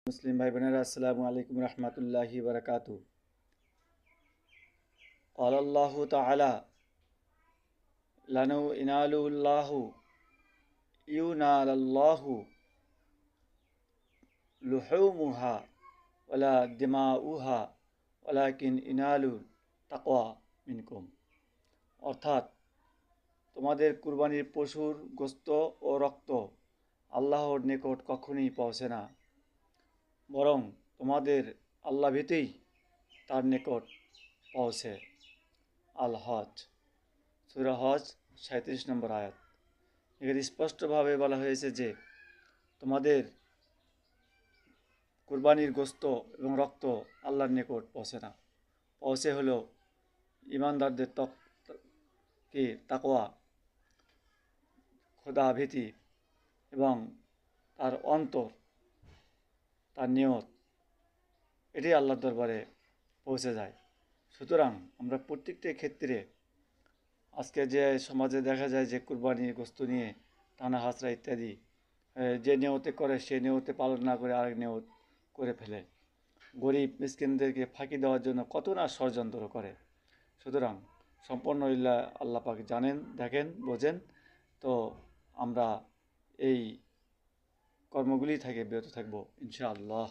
মুসলিম ভাই বোনেরা, আসসালামু আলাইকুম রহমতুল্লাহি বারাকাতু। আল্লাহু তাআলা লানু ইনালুল্লাহু ইউনালাল্লাহু লুহুমুহা ওয়ালা দিমাউহা ওয়ালাকিন ইনালুল তাকওয়া মিনকুম। অর্থাৎ তোমাদের কুরবানির পশুর গোশত ও রক্ত আল্লাহর নিকট কখনোই পৌঁছে না, বরং তোমাদের আল্লাহ ভীতিই তার নিকট পৌঁছে। আল হজ, সূরা হজ 37 নম্বর আয়াত। এখানে স্পষ্টভাবে বলা হয়েছে যে তোমাদের কুরবানির গোশত এবং রক্ত আল্লাহর নিকট পৌঁছে না, পৌঁছে হলো ইমানদারদের তাকওয়া, খোদা ভীতি এবং তার অন্তর, তার নিয়ত, এটি আল্লাহর দরবারে পৌঁছে যায়। সুতরাং আমরা প্রত্যেকটি ক্ষেত্রে আজকে যে সমাজে দেখা যায় যে কুরবানির গোশত নিয়ে টানা হাঁচড়া ইত্যাদি, যে নিয়তে করে সে নিয়তে পালন না করে আরেক নিয়ত করে ফেলে, গরিব মিসকিনদেরকে ফাঁকি দেওয়ার জন্য কত না ষড়যন্ত্র করে। সুতরাং সম্পূর্ণ আল্লাহ পাক জানেন, দেখেন, বোঝেন। তো আমরা এই কর্মগুলি থেকে বিরত থাকবো ইনশাআল্লাহ।